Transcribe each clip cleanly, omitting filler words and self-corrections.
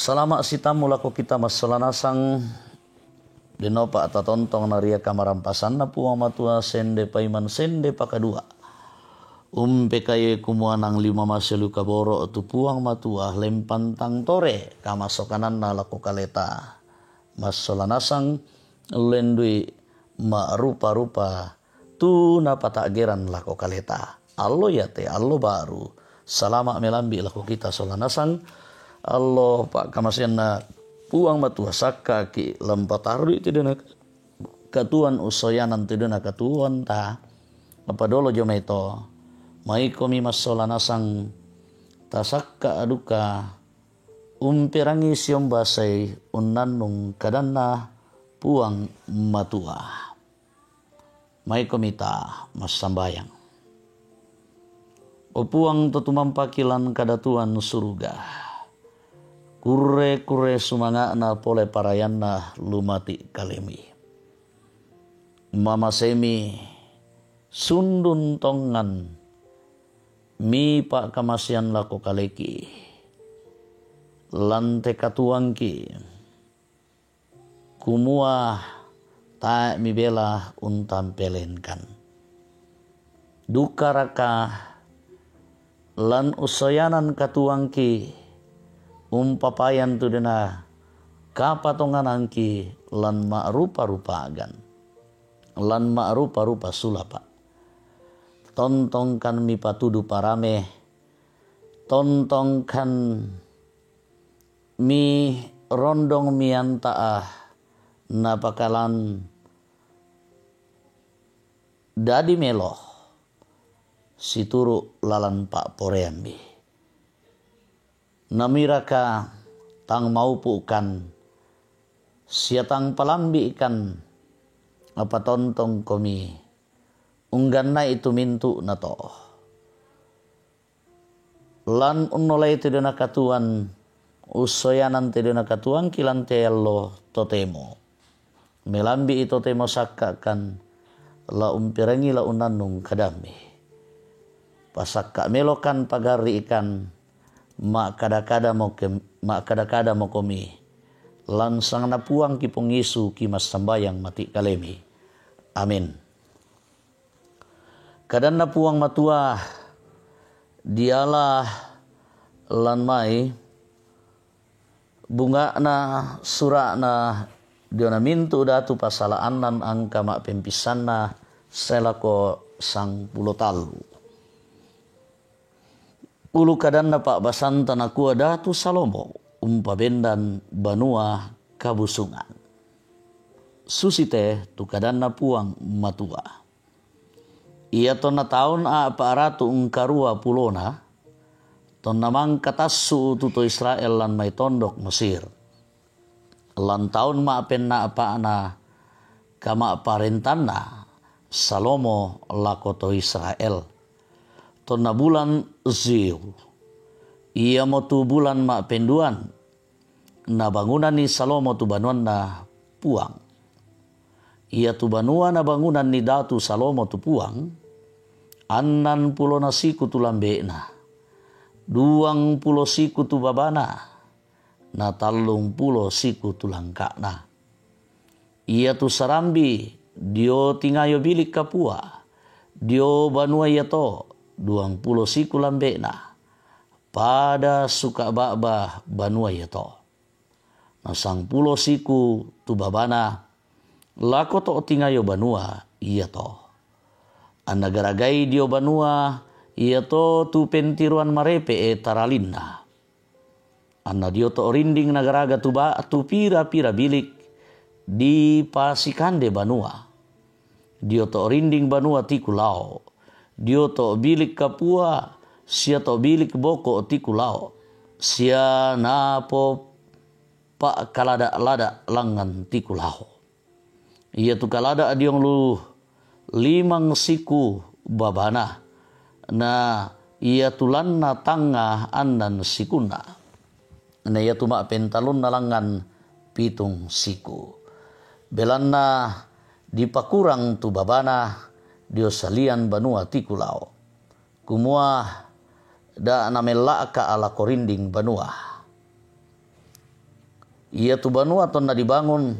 Selama sitamu laku kita masalanasang dinopa atau tontong naria kamarampasan na puang matua sende paiman sende pakadua. Kaye kumuanang 5 maselu kaboro tu puang matua lempantang tore kamasokanan na laku kaleta. Masalanasang lendui ma rupa-rupa tu na patageran laku kaleta. Allo yate allo baru. Selama melambi laku kita solanasang Allah pak kamasian na puang matua sakka ki lempataru itu dena katuan usoyanan tu dena katuan ta apa dolo jometo mai komi masolanasang tasakka aduka umpirangi siom basai unnannung kadanna puang matua mai komita masambayang o puang tutumampakilan kadatuan surga kure sumanga na pole parayan na lumati kalemi. Mama semi sundun tongan mi pak kamasian lako kaleki. Lante katuangki kumua ta mi bela untam pelenkan. Duka raka lan usoyanan katuangki papayan tu dena kapatongan angki lan rupa-rupa agan lan rupa-rupa sulapa tontongkan mi patudu parame tontongkan mi rondong miantaah napakalan dadi melo situru lalan pak poreambi namiraka tang maupukan siatang palambi ikan apa tontong komi ungganna itu mintu nato lan unnolai itu dena katuan usoyanan te dena katuan kilan tello totemo melambi itu temo sakkakan la umpirangi la unannung kadami pasakka melokan pagari ikan mak kada-kada mo komi lansang na puang ki pongisu ki mas sambayang mati kalemi amin kadan na puang matua dialah lan mai bunga na sura na diona mintu datu pasalaan nan angka mak pempisan na selako sang pulotalu ulu kadanna pak basanta naku datu Salomo bendan banua kabusungan. Susite tu kadanna puang matua. Ia tonna taun apa ratu ungkarua pulona tonna mang katassu tuto Israel lan mai tondok Mesir. Lan taun ma penna apa ana kama parentanna Salomo lakoto Israel. Tonna bulan Ziu. Ia mo tu bulan mak penduan. Na bangunan ni Salomo tu banuan na puang. Ia tu banuan na bangunan ni datu Salomo tu puang. Annan pulo na siku tu lambe na. 20 siku tu babana. Na 30 siku tu langka na. Ia tu sarambi. Dio tingayo bilik kapua. Dio banua ia to. 20 siku lambe na pada suka baba banua yato na 10 siku tu babana lako to tingayo banua yato anagaragai dio banua yato tu pentiruan marepe taralinna anna dio to rinding nagaraga tu pira-pira bilik di pasikande banua dio to rinding banua tikulao dio to bilik kapua sia to bilik boko tikulao sia napo pak kalada langan tikulao ia tu kalada diong lu 5 siku babana na ia tulan na tanga andan sikuna na ia tu mak pentalun na langan 7 siku belanna dipakurang tu babana dio salian banua tikulao kumua da namela ka ala korinding banua Ia tu banua ton na dibangun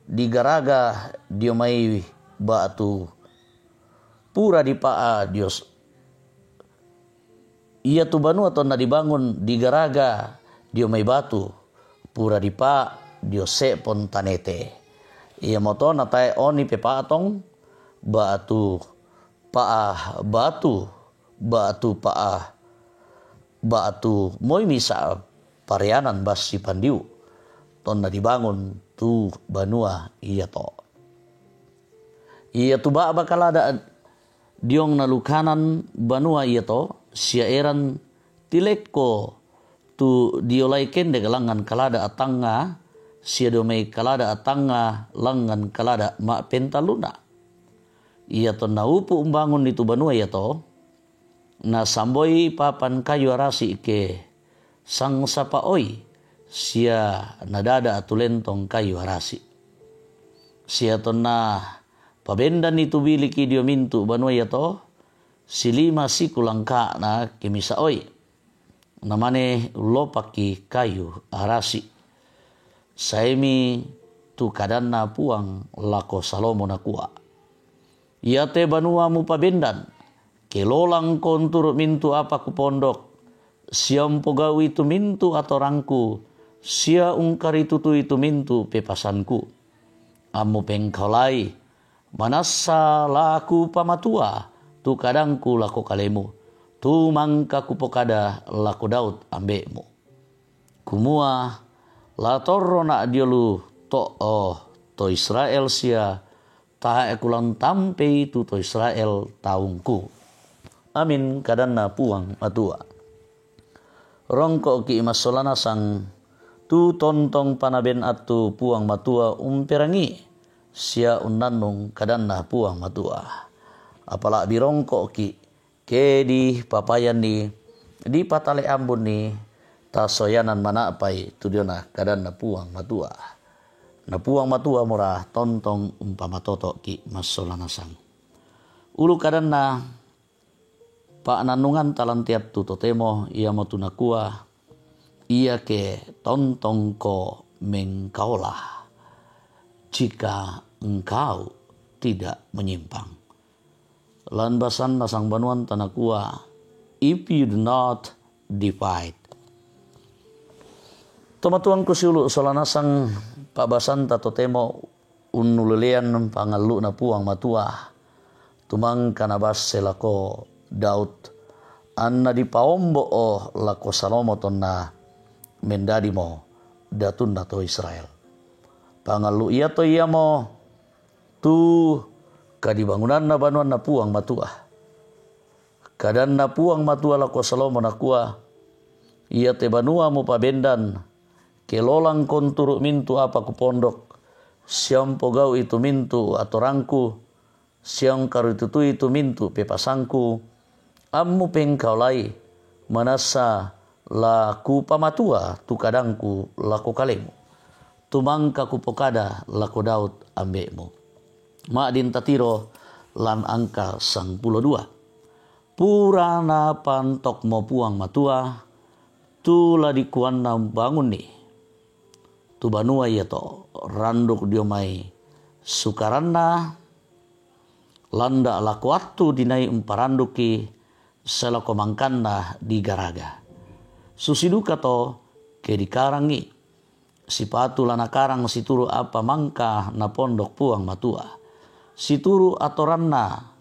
di garaga dio mai batu pura di paa dios. Ia tu banua ton na dibangun di garaga dio mai batu pura di pa dio sepon tanete. Ia moto na tae oni pe patong batu paa batu paa batu moi misa parianan bas si pandiu ton na dibangun tu banua ia to. Ia tu ba bakalada diong na lukanan banua ia to sia eran tileko tu diolai kende galangan kalada atanga sia domei kalada atanga langan kalada ma pentaluna. Ia to na upu umbangun itu banua ia to na samboi papan kayu arasi ke sang sapa oi sia nadada atulentong kayu arasi. Sia to na pabendan itu biliki dio mintu banua ia to silima sikulangka na kemisa oi namane lopaki kayu arasi. Saemi tu kadanna puang lako Salomo na kuah. Ia te banua mu pabendan kelolang kontur mintu apa ku pondok siam pogawi itu mintu atau rangku sia ungkar itu mintu pepasanku. Amu pengkaulai manasa laku pamatua tu kadangku lako kalemu tu mangka ku pokada lako Daud ambekmu. Kumua la torro na diolu to Israel sia taha ekulang tampe tu to Israel taungku. Amin kadanna puang matua. Rongko ki masolana sang tu tontong panaben atu puang matua umperangi sia unnanung kadanna puang matua. Apala birongko ki ke di papayan di patale ambun ni tasoyanan mana pai tudiona kadanna puang matua. Na puang matua murah tontong umpama toto ki masolana sang. Ulu kadanna pa nanungan talantiap tu totemo ia motunakua ia ke tontong ko mengkaulah jika engkau tidak menyimpang. Lan basan nasang banuan tanakua if you do not divide. Tomatuang kusiulu solanasang pabasan tatotemo unulelean pangalu na puang matua tumang kanabas selako Daud anna di paombo o lako Salomo tonna mendadi mo datun na to Israel. Pangalu iya to iya mo tu kadibangunan na banuan na puang matua. Kadan na puang matua lako Salomo na kuah iya te banua mo pabendan kelolang kontur mintu apa ku pondok siam pogau itu mintu atorangku siang karu itu mintu pepasangku. Ammu pengkaulai manasa laku pamatua tu kadangku laku kalemu tu mangka ku pokada laku Daud ambekmu. Ma din tatiro lan angka 12 purana pantok mo puang matua tu ladi kuanna bangun ni tu banua ia to randuk diomai sukaranna landa laku atu dinai umparanduki selako mangkanna di garaga. Susiduka to ke dikarangi sipatu lana karang situru apa mangka na pondok puang matua. Situru atoranna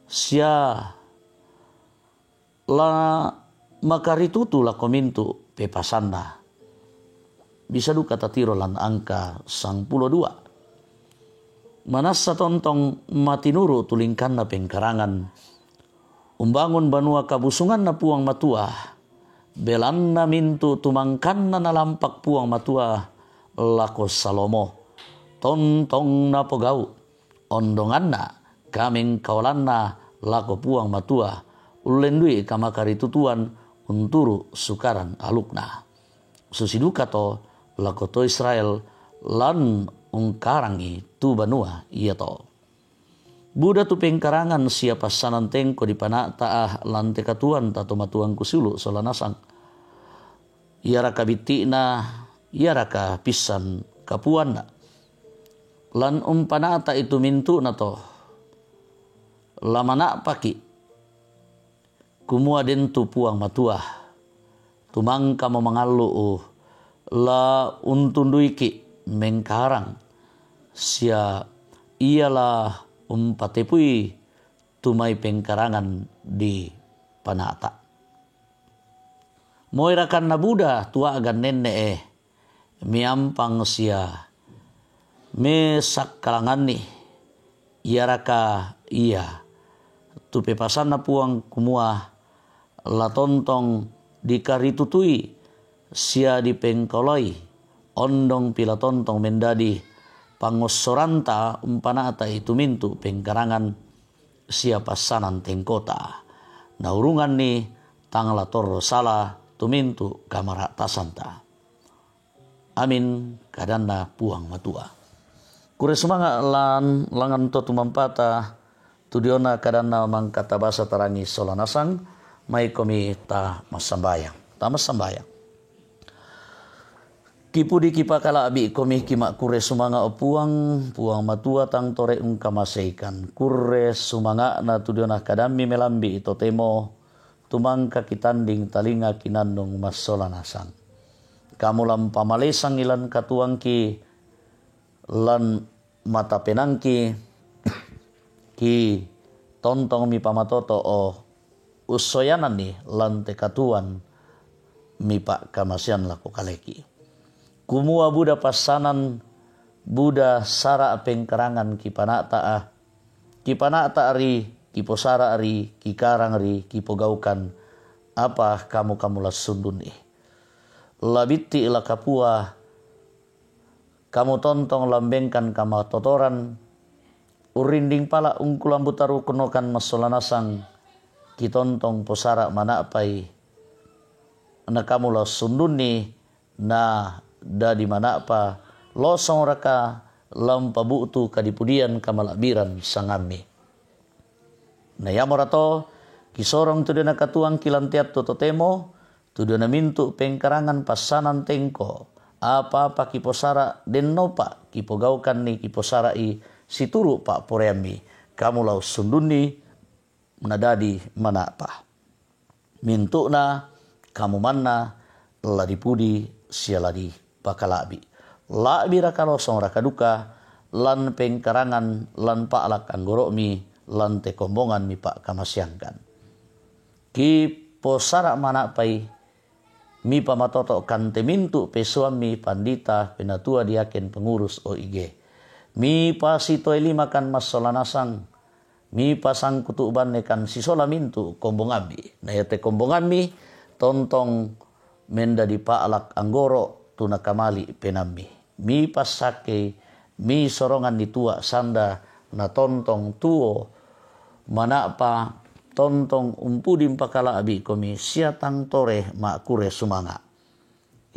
sia la makaritutu la komintu pepasanna. Bisa duka tatiro lan angka 12. Manasa tontong matinuru tulingkan na pengkarangan umbangun banua kabusungan na puang matua belanna mintu tumangkan na nalampak puang matua lako Salomo tontong na pogau ondonganna kameng kawalanna lako puang matua ulendui kamakari tutuan unturu sukaran alukna. Susiduka to lako to Israel lan ungkarangi tu banua iya to. Buda tu pengkarangan siapa sanan tengko di panak taah lante katuan tato matuang kusulu solanasang. Ia rakabiti na ia raka pisan kapuan na. Lan umpanata itu mintu na to. Lamana paki. Kumua dentu puang matua. Tumangka memangalu la untunduiki mengkarang. Sia ialah patepui tumai pengkarangan di panata. Moirakan na Buddha tua agan nene miampang sia me sakkalangan ni iaraka iya tu pepasan na puang kumua la tontong dikaritutui sia dipengkoloi ondong pila tontong mendadi pangosoranta umpanata itu mintu pengkarangan sia pasanan tengkota naurungan ni tangla torro sala tumintu kamara tasanta. Amin kadanda puang matua. Kure sumanga langan to tumampata tudiona kadana mangkata basa tarangi solanasang mai komi ta masambayang. Kipudi kipakala abi komi kima kure sumanga puang matua tang tore ungkamaseikan. Kure sumanga na tudiona kadami melambi ito temo tumangka kitanding talinga kinandong masolanasang. Kamu lam pamalesang ilan katuangki lan mata penangki ki tontong mi pamatoto o usoyanan ni lan tekatuan mi pak kamasian lako kaleki. Kumua Buddha pasanan Buddha sara pengkarangan kipanata ari kiposara ari kikarang ari kipogaukan apa kamu las sunduni. Labiti ila kapua kamu tontong lambengkan kama totoran urinding pala ungkulam butaru kenokan masolanasang kitontong posara manapai na kamu las sunduni na dadi manapa losong raka lampabutu kadipudian kamalabiran sangami. Na yamorato kisorong tu dena katuang kilantiat totemo tu dena mintu pengkarangan pasanan tengko apa kiposara den nopa kipogaukan ni kiposara i situru pak poreami kamu lau sunduni menadadi manapa mintu na kamu manna ladipudi sialadi pakalabi labi raka losong raka duka lan pengkarangan lan paalak anggoromi lan te kombongan mi pak kamasyangkan. Ki posara manapai mi pamatoto kan temintu pesuami pandita penatua diaken pengurus OIG. Mi pasito elimakan masolanasang mi pasang kutuban nekan sisola mintu kombongambi. Na yate kombongambi tontong menda di paalak anggoro tuna kamali penambi. Mi pasake mi sorongan di tua sanda na tontong tuo manapa tontong umpudim pakala abi komi siatang tore makure sumanga.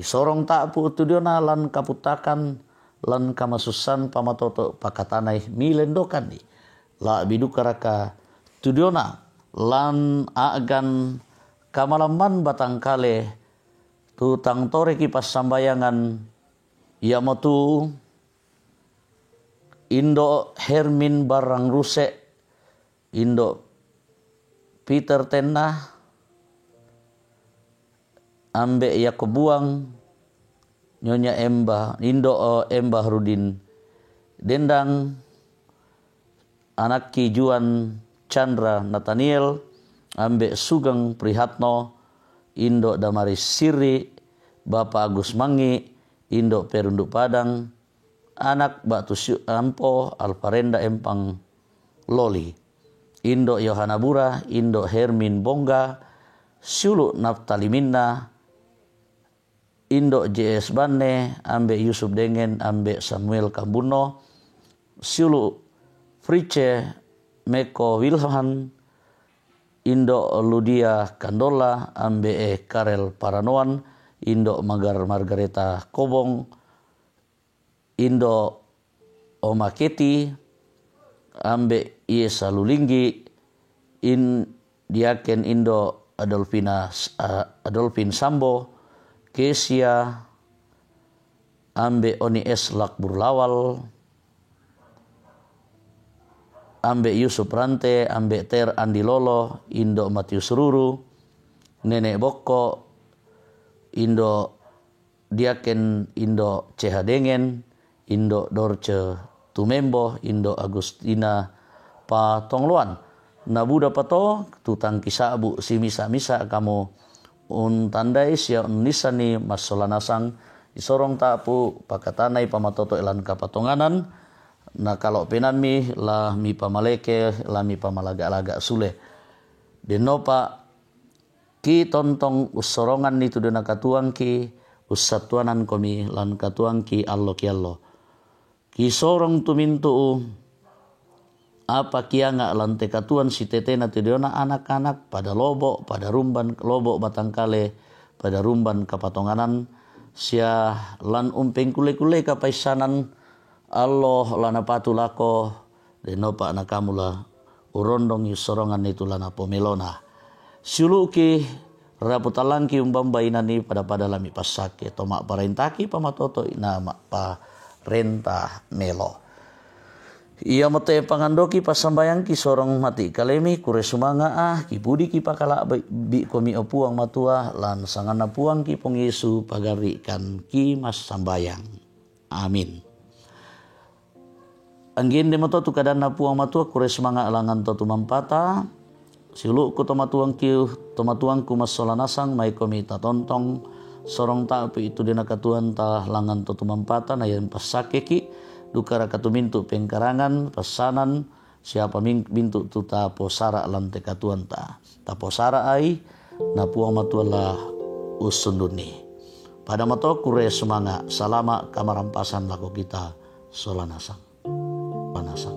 Isorong tapu tudiona lan kaputakan lan kamasusan pamatoto pakatanai milendokan ni. La bidukaraka tudiona lan agan kamalaman batangkale tu tang tore kipas sambayangan yamotu Indo Hermin Barang Ruse Indo Peter Tenna ambe Yakobuang Nyonya Emba Indo Emba Rudin Dendang Anaki Juan Chandra Nathaniel ambe Sugeng Prihatno Indo Damaris Siri Bapak Agus Mangi Indo Perunduk Padang anak Batu Ampo Alparenda Empang Loli Indo Yohanabura, Indo Hermin Bongga, Sulu Naftali Minna, Indo JS Banne, ambe Yusuf Dengen, ambe Samuel Kambuno, Sulu Frice Meko Wilhan, Indo Ludia Kandola, ambe Karel Paranoan, Indo Margareta Kobong, Indo Omaketi, ambe Iesa Lulinggi, Diaken Indo Adolfin Sambo, Kesia ambe oni es lakbur lawal, ambe Yusuf Rante, ambe Ter Andi Lolo, Indo Matius Ruru, Nenek Boko, Indo Diaken, Indo Cehadengen, Indo Dorce Tumembo, Indo Agustina Patongluan. Nabuda pato tutang kisabu si misa-misa kamu tandai sia unisani masolanasang isorong tapu pakatanai pamatoto elan kapatonganan. Na kalau penanmi lah mi pamaleke lah mi pamalaga-laga sule. Denopa ki tontong usorongan itu dena katuang ki usatuanan komi lan katuang ki allo ki allo. Ki sorong tumintu apa kianga lan te katuan si tetena tidiona anak-anak pada lobo pada rumban lobo batangkale pada rumban kapatonganan sia lan umpeng kule-kule kapaisanan Allah lana patulako denopa nakamula urondong yusorongan itu lana pomelona siuluki raputalangki umbambainani pada lami pasake tomak parentaki pamatoto inama pa rentah melo ia mate pangandoki pasambayang ki sorong mati kalemi kure sumanga ki budi ki pakala bi komi opuang matua lan sangana puang ki pong Yesu pagarikan ki mas sambayang amin. Anggin de moto tu kadana puang matua kure semanga alangan to tumampata silu ku tomatuang ku masolanasang mai komita tontong sorong ta itu dena katuan ta langan to tumampata na yan pasake ki dukara katumintu pengkarangan pesanan siapa mintu tu ta posara lante katuan ta posara ai na puang matua lah usunduni pada moto kure semanga salama kamarampasan laku kita solanasang panasang